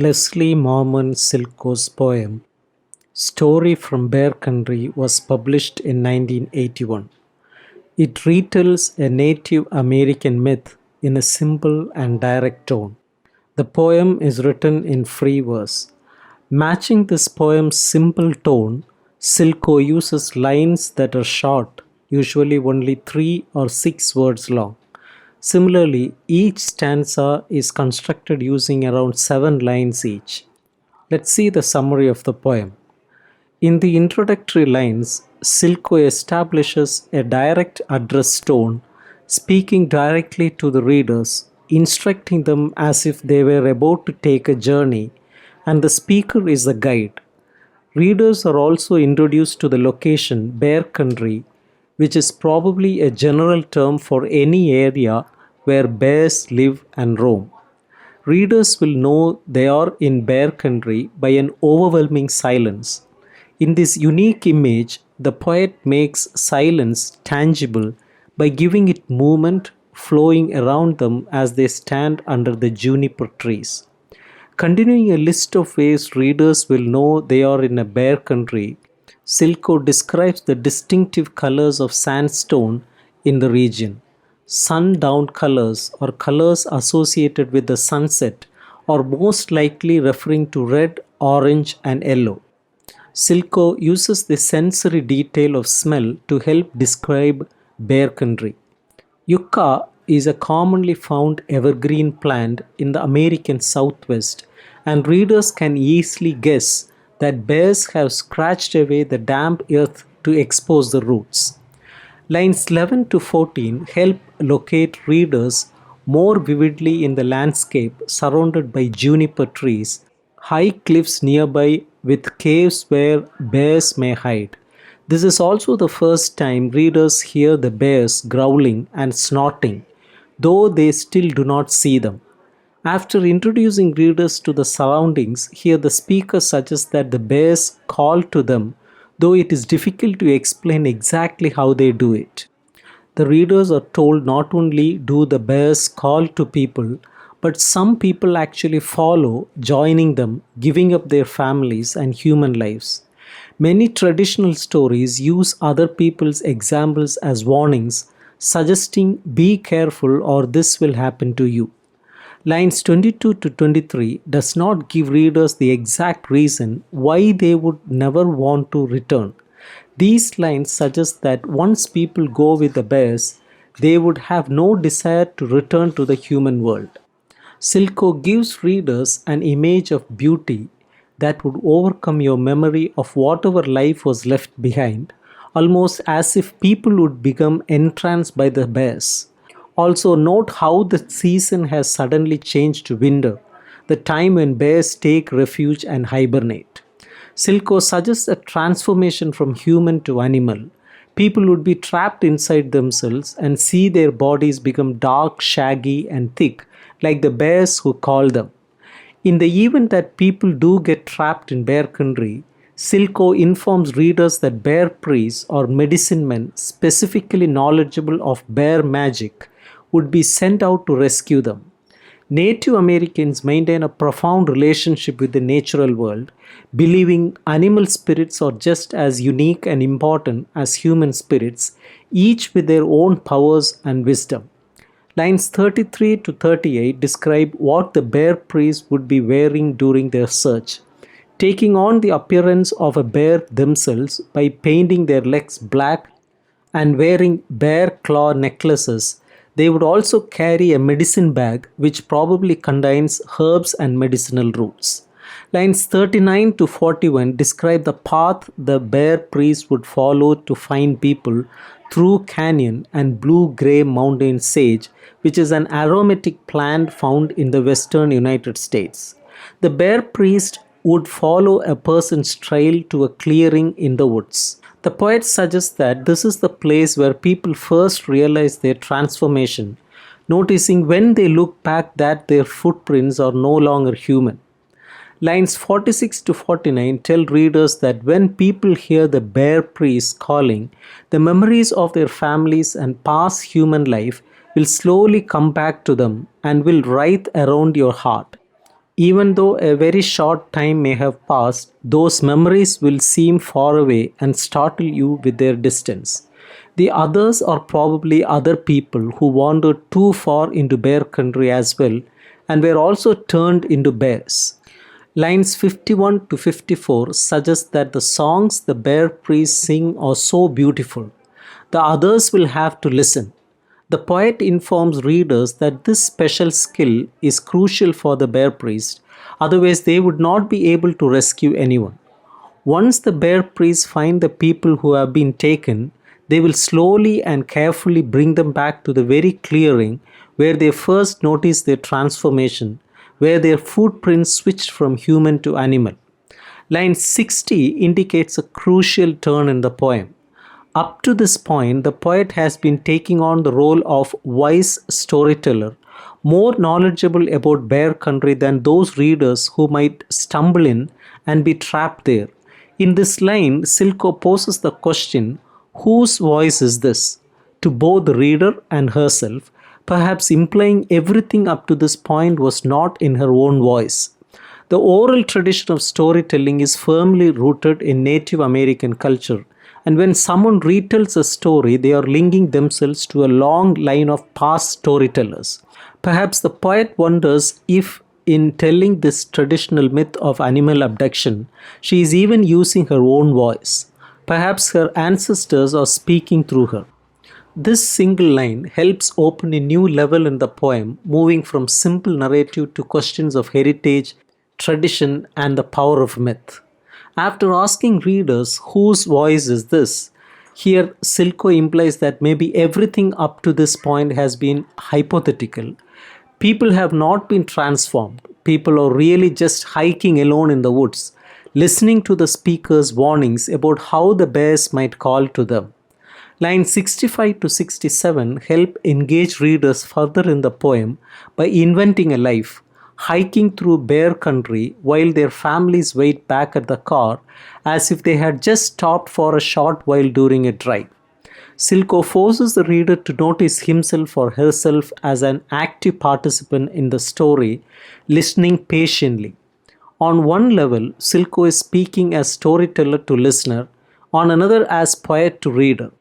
Leslie Marmon Silko's poem "Story from Bear Country" was published in 1981. It retells a Native American myth in a simple and direct tone. The poem is written in free verse. Matching this poem's simple tone, Silko uses lines that are short, usually only 3 or 6 words long. Similarly, each stanza is constructed using around 7 lines each. Let's see the summary of the poem. In the introductory lines, Silko establishes a direct address tone, speaking directly to the readers, instructing them as if they were about to take a journey, and the speaker is the guide. Readers are also introduced to the location Bear Country, which is probably a general term for any area where bears live and roam. Readers will know they are in Bear Country by an overwhelming silence. In this unique image, the poet makes silence tangible by giving it movement flowing around them as they stand under the juniper trees. Continuing a list of ways readers will know they are in a bear country, Silko describes the distinctive colors of sandstone in the region. Sundown colors or colors associated with the sunset are most likely referring to red, orange, and yellow. Silko uses the sensory detail of smell to help describe bear country. Yucca is a commonly found evergreen plant in the American Southwest, and readers can easily guess that bears have scratched away the damp earth to expose the roots. Lines 11 to 14 help locate readers more vividly in the landscape surrounded by juniper trees, high cliffs nearby with caves where bears may hide. This is also the first time readers hear the bears growling and snorting, though they still do not see them. After introducing readers to the surroundings, here the speaker suggests that the bears call to them, though it is difficult to explain exactly how they do it. The readers are told not only do the bears call to people, but some people actually follow, joining them, giving up their families and human lives. Many traditional stories use other people's examples as warnings, suggesting be careful or this will happen to you. Lines 22 to 23 does not give readers the exact reason why they would never want to return. These lines suggest that once people go with the bears, they would have no desire to return to the human world. Silko gives readers an image of beauty that would overcome your memory of whatever life was left behind, almost as if people would become entranced by the bears. Also, note how the season has suddenly changed to winter, the time when bears take refuge and hibernate. Silko suggests a transformation from human to animal. People would be trapped inside themselves and see their bodies become dark, shaggy, and thick, like the bears who call them. In the event that people do get trapped in bear country, Silko informs readers that bear priests or medicine men specifically knowledgeable of bear magic would be sent out to rescue them. Native Americans maintain a profound relationship with the natural world, believing animal spirits are just as unique and important as human spirits, each with their own powers and wisdom. Lines 33 to 38 describe what the bear priests would be wearing during their search. Taking on the appearance of a bear themselves by painting their legs black and wearing bear claw necklaces, they would also carry a medicine bag which probably contains herbs and medicinal roots. Lines 39 to 41 describe the path the bear priest would follow to find people through canyon and blue-gray mountain sage, which is an aromatic plant found in the western United States. The bear priest would follow a person's trail to a clearing in the woods. The poet suggests that this is the place where people first realize their transformation, noticing when they look back that their footprints are no longer human. Lines 46 to 49 tell readers that when people hear the bear priest calling, the memories of their families and past human life will slowly come back to them and will writhe around your heart. Even though a very short time may have passed, those memories will seem far away and startle you with their distance. The others are probably other people who wandered too far into bear country as well and were also turned into bears. Lines 51 to 54 suggest that the songs the bear priests sing are so beautiful. The others will have to listen. The poet informs readers that this special skill is crucial for the bear priest, otherwise, they would not be able to rescue anyone. Once the bear priests find the people who have been taken, they will slowly and carefully bring them back to the very clearing where they first noticed their transformation, where their footprints switched from human to animal. Line 60 indicates a crucial turn in the poem. Up to this point, the poet has been taking on the role of wise storyteller, more knowledgeable about bear country than those readers who might stumble in and be trapped there. In this line, Silko poses the question, whose voice is this? To both the reader and herself, perhaps implying everything up to this point was not in her own voice. The oral tradition of storytelling is firmly rooted in Native American culture, and when someone retells a story, they are linking themselves to a long line of past storytellers. Perhaps the poet wonders if, in telling this traditional myth of animal abduction, she is even using her own voice. Perhaps her ancestors are speaking through her. This single line helps open a new level in the poem, moving from simple narrative to questions of heritage, tradition, and the power of myth. After asking readers whose voice is this, here Silko implies that maybe everything up to this point has been hypothetical. People have not been transformed. People are really just hiking alone in the woods, listening to the speaker's warnings about how the bears might call to them. Lines 65 to 67 help engage readers further in the poem by inventing a life, hiking through bear country while their families wait back at the car as if they had just stopped for a short while during a drive. Silko forces the reader to notice himself or herself as an active participant in the story, listening patiently. On one level, Silko is speaking as storyteller to listener, on another as poet to reader.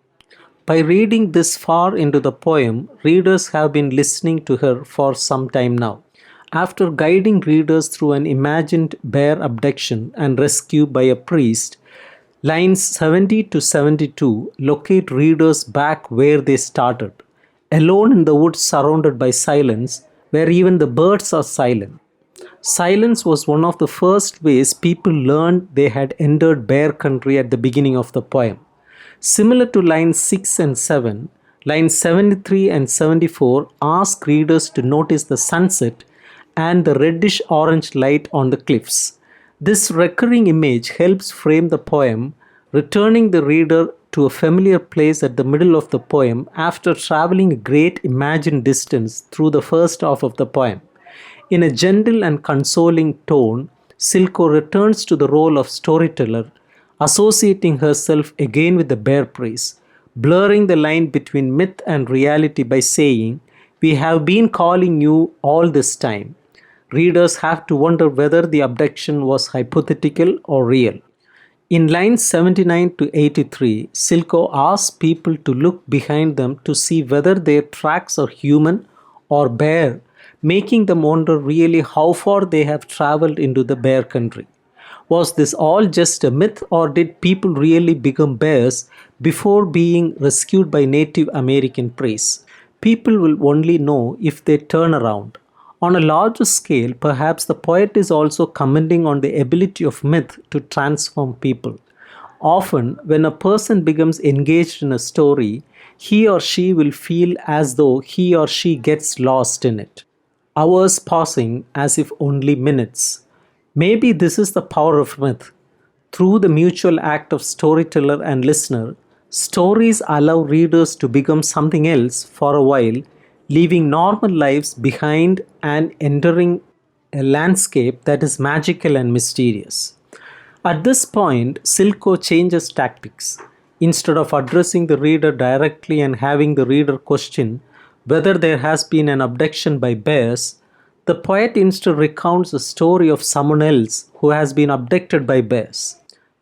By reading this far into the poem, readers have been listening to her for some time now. After guiding readers through an imagined bear abduction and rescue by a priest, lines 70 to 72 locate readers back where they started, alone in the woods surrounded by silence, where even the birds are silent. Silence was one of the first ways people learned they had entered bear country at the beginning of the poem. Similar to lines 6 and 7, lines 73 and 74 ask readers to notice the sunset and the reddish orange light on the cliffs. This recurring image helps frame the poem, returning the reader to a familiar place at the middle of the poem after traveling a great imagined distance through the first half of the poem. In a gentle and consoling tone, Silko returns to the role of storyteller, associating herself again with the bear priest, blurring the line between myth and reality by saying, "We have been calling you all this time." Readers have to wonder whether the abduction was hypothetical or real. In lines 79 to 83, Silko asks people to look behind them to see whether their tracks are human or bear, making them wonder really how far they have traveled into the bear country. Was this all just a myth, or did people really become bears before being rescued by Native American priests? People will only know if they turn around. On a larger scale, perhaps the poet is also commenting on the ability of myth to transform people. Often, when a person becomes engaged in a story, he or she will feel as though he or she gets lost in it. Hours passing as if only minutes. Maybe this is the power of myth. Through the mutual act of storyteller and listener, stories allow readers to become something else for a while, leaving normal lives behind and entering a landscape that is magical and mysterious. At this point, Silko changes tactics. Instead of addressing the reader directly and having the reader question whether there has been an abduction by bears, The poet instead recounts the story of someone else who has been abducted by bears.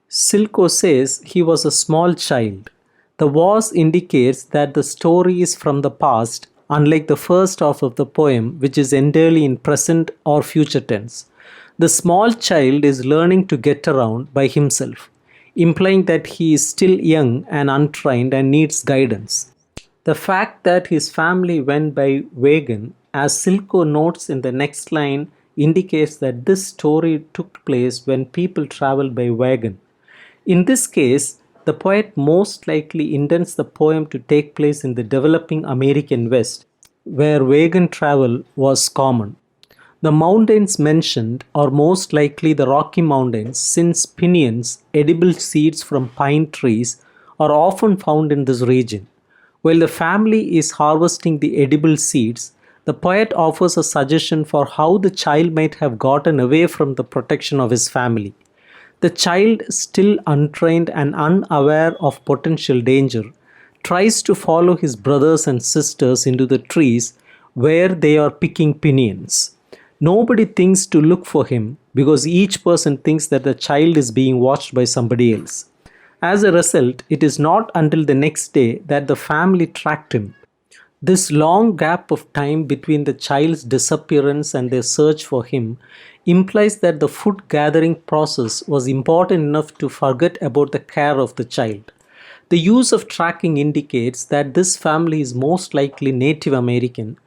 Silko says he was a small child. The was indicates that the story is from the past, unlike the first half of the poem, which is entirely in present or future tense. The small child is learning to get around by himself, implying that he is still young and untrained and needs guidance. The fact that his family went by wagon, as Silko notes in the next line, indicates that this story took place when people traveled by wagon. In this case, the poet most likely intends the poem to take place in the developing American West, where wagon travel was common. The mountains mentioned are most likely the Rocky Mountains, since piñons, edible seeds from pine trees, are often found in this region. While the family is harvesting the edible seeds, the poet offers a suggestion for how the child might have gotten away from the protection of his family. The child, still untrained and unaware of potential danger, tries to follow his brothers and sisters into the trees where they are picking piñons. Nobody thinks to look for him because each person thinks that the child is being watched by somebody else. As a result, it is not until the next day that the family tracked him. This long gap of time between the child's disappearance and their search for him implies that the food gathering process was important enough to forget about the care of the child. The use of tracking indicates that this family is most likely Native American,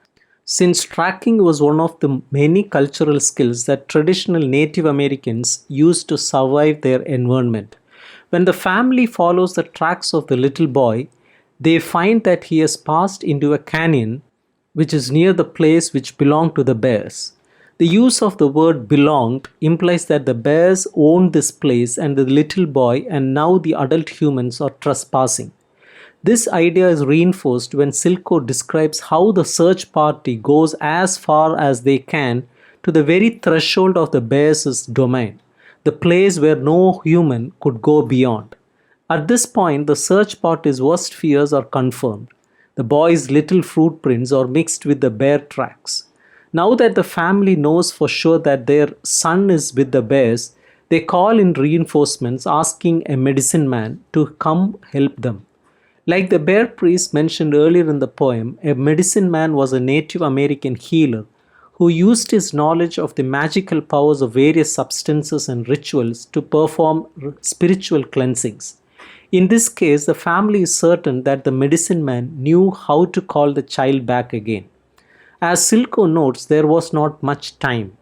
since tracking was one of the many cultural skills that traditional Native Americans used to survive their environment. When the family follows the tracks of the little boy, they find that he has passed into a canyon which is near the place which belonged to the bears. The use of the word belonged implies that the bears owned this place and the little boy and now the adult humans are trespassing. This idea is reinforced when Silko describes how the search party goes as far as they can to the very threshold of the bears' domain, the place where no human could go beyond. At this point, the search party's worst fears are confirmed. The boy's little footprints are mixed with the bear tracks. Now that the family knows for sure that their son is with the bears, they call in reinforcements asking a medicine man to come help them. Like the bear priest mentioned earlier in the poem, a medicine man was a Native American healer who used his knowledge of the magical powers of various substances and rituals to perform spiritual cleansings. In this case, the family is certain that the medicine man knew how to call the child back again. As Silko notes, there was not much time.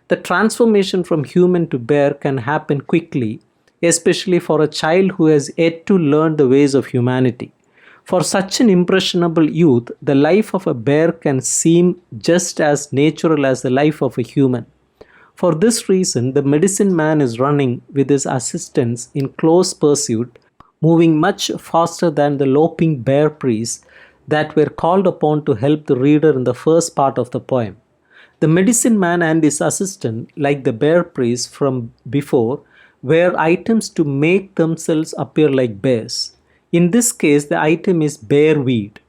The transformation from human to bear can happen quickly, especially for a child who has yet to learn the ways of humanity. For such an impressionable youth, the life of a bear can seem just as natural as the life of a human. For this reason, the medicine man is running with his assistants in close pursuit, moving much faster than the loping bear priests that were called upon to help the reader in the first part of the poem. The medicine man and his assistant, like the bear priest from before, were items to make themselves appear like bears. In this case, the item is bear weed,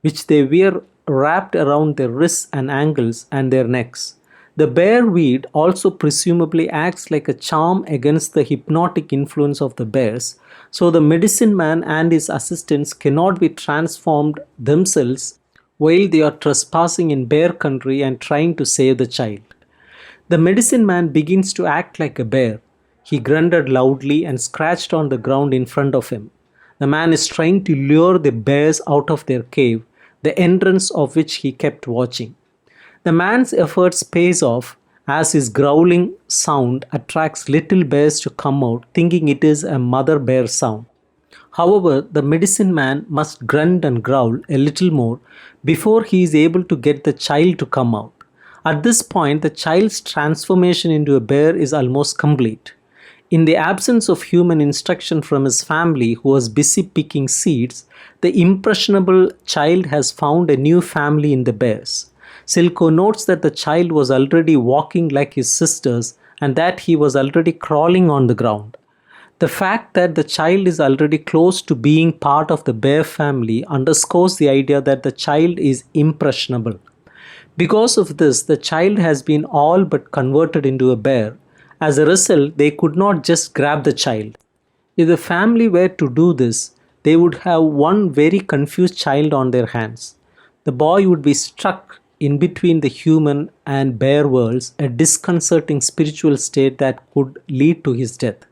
which they wear wrapped around their wrists and ankles and their necks. The bear weed also presumably acts like a charm against the hypnotic influence of the bears, so the medicine man and his assistants cannot be transformed themselves while they are trespassing in bear country and trying to save the child. The medicine man begins to act like a bear. He grunted loudly and scratched on the ground in front of him. The man is trying to lure the bears out of their cave, the entrance of which he kept watching. The man's efforts pays off as his growling sound attracts little bears to come out, thinking it is a mother bear sound. However, the medicine man must grunt and growl a little more before he is able to get the child to come out. At this point, the child's transformation into a bear is almost complete. In the absence of human instruction from his family, who was busy picking seeds, the impressionable child has found a new family in the bears. Silko notes that the child was already walking like his sisters and that he was already crawling on the ground. The fact that the child is already close to being part of the bear family underscores the idea that the child is impressionable. Because of this, the child has been all but converted into a bear. As a result, they could not just grab the child. If the family were to do this, they would have one very confused child on their hands. The boy would be stuck in between the human and bear worlds, a disconcerting spiritual state that could lead to his death.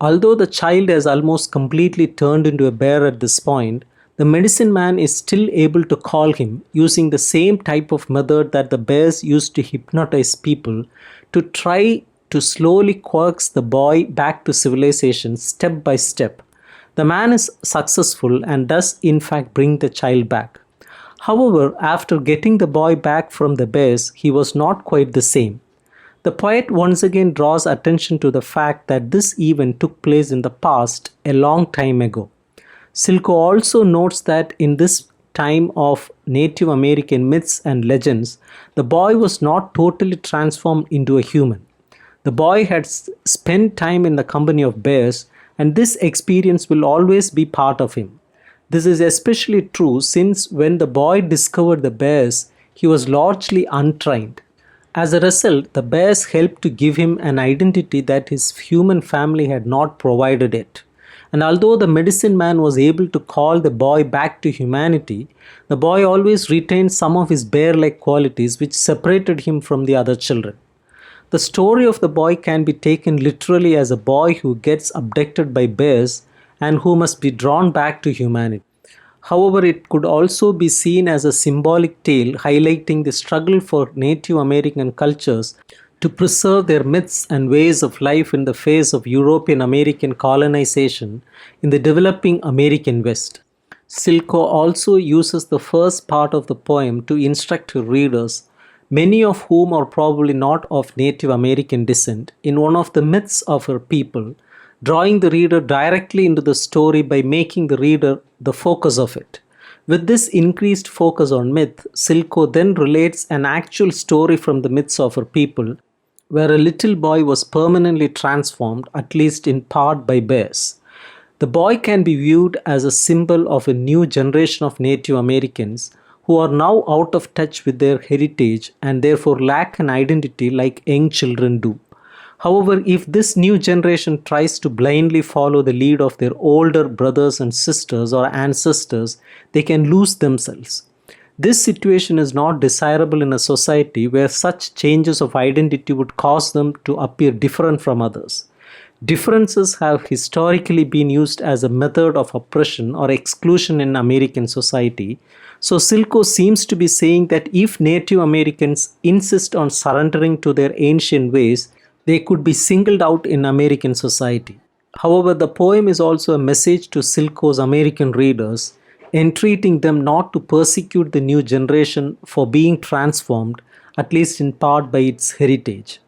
Although the child has almost completely turned into a bear at this point, the medicine man is still able to call him using the same type of method that the bears used to hypnotize people to try to slowly coax the boy back to civilization step by step. The man is successful and does in fact bring the child back. However, after getting the boy back from the bears, he was not quite the same. The poet once again draws attention to the fact that this event took place in the past, a long time ago. Silko also notes that in this time of Native American myths and legends, the boy was not totally transformed into a human. The boy had spent time in the company of bears, and this experience will always be part of him. This is especially true since when the boy discovered the bears, he was largely untrained. As a result, the bears helped to give him an identity that his human family had not provided it. And although the medicine man was able to call the boy back to humanity, the boy always retained some of his bear-like qualities which separated him from the other children. The story of the boy can be taken literally as a boy who gets abducted by bears and who must be drawn back to humanity. However, it could also be seen as a symbolic tale highlighting the struggle for Native American cultures to preserve their myths and ways of life in the face of European American colonization in the developing American West. Silko also uses the first part of the poem to instruct her readers, many of whom are probably not of Native American descent, in one of the myths of her people, drawing the reader directly into the story by making the reader the focus of it. With this increased focus on myth, Silko then relates an actual story from the myths of her people, where a little boy was permanently transformed, at least in part, by bears. The boy can be viewed as a symbol of a new generation of Native Americans who are now out of touch with their heritage and therefore lack an identity like young children do. However, if this new generation tries to blindly follow the lead of their older brothers and sisters or ancestors, they can lose themselves. This situation is not desirable in a society where such changes of identity would cause them to appear different from others. Differences have historically been used as a method of oppression or exclusion in American society. So Silko seems to be saying that if Native Americans insist on surrendering to their ancient ways, they could be singled out in American society. However, the poem is also a message to Silko's American readers, entreating them not to persecute the new generation for being transformed, at least in part by its heritage.